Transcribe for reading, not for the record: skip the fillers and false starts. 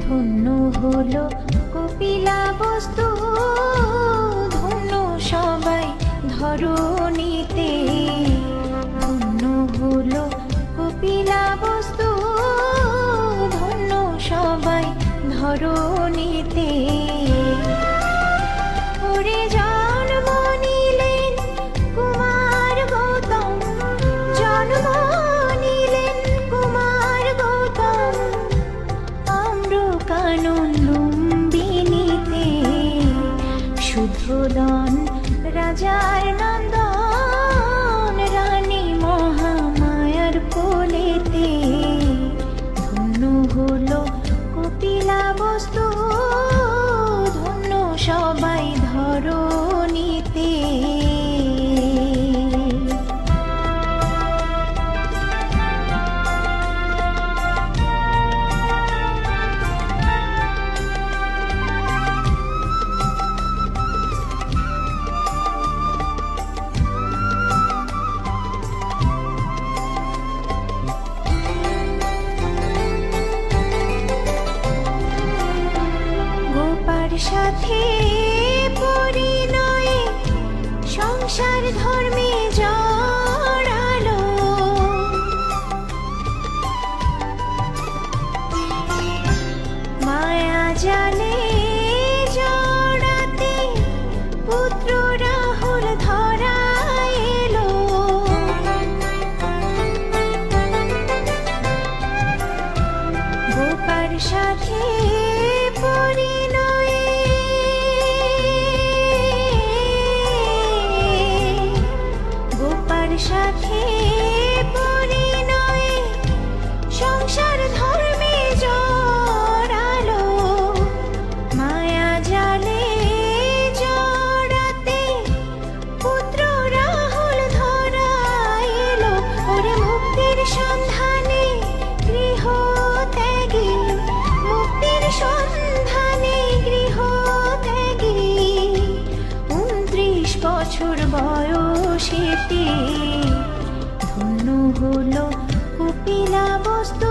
ধন্য হলো কপিলা বস্তু, ধন্য সবাই ধরণীতে। ধন্য হলো কপিলা বস্তু, ধন্য সবাই ধরণীতে। ওরে জন্ম নিলেন কুমার গৌতম, জন্ম নিলেন কুমার গৌতম, আম্রকানন লুম্বিনীতে। শুদ্ধোদন রাজার নন্দন, রানী মহামায়ার কোলেতে। ধন্য হলো কপিলা বস্তু, ধন্য সবাই ধরণীতে। গোপার সাথে পরিণয়ে সংসার ধর্মে জড়ালো। মায়া জালে জড়াতে পুত্র রাহুল ধরা এলো। গোপার সাথে পরিণয়ে গোপার সাথে পরিণয়ে সংসার ধর্মে জড়ালো। মায়া জালে জড়াতে পুত্র রাহুল ধরা এলো। ওরে মুক্তির সন্ধানে গৃহ ত্যাগী, মুক্তির সন্ধানে গৃহ ত্যাগী, 29 বছর বয়সেতে। ধন্য হলো কপিলা বস্তু,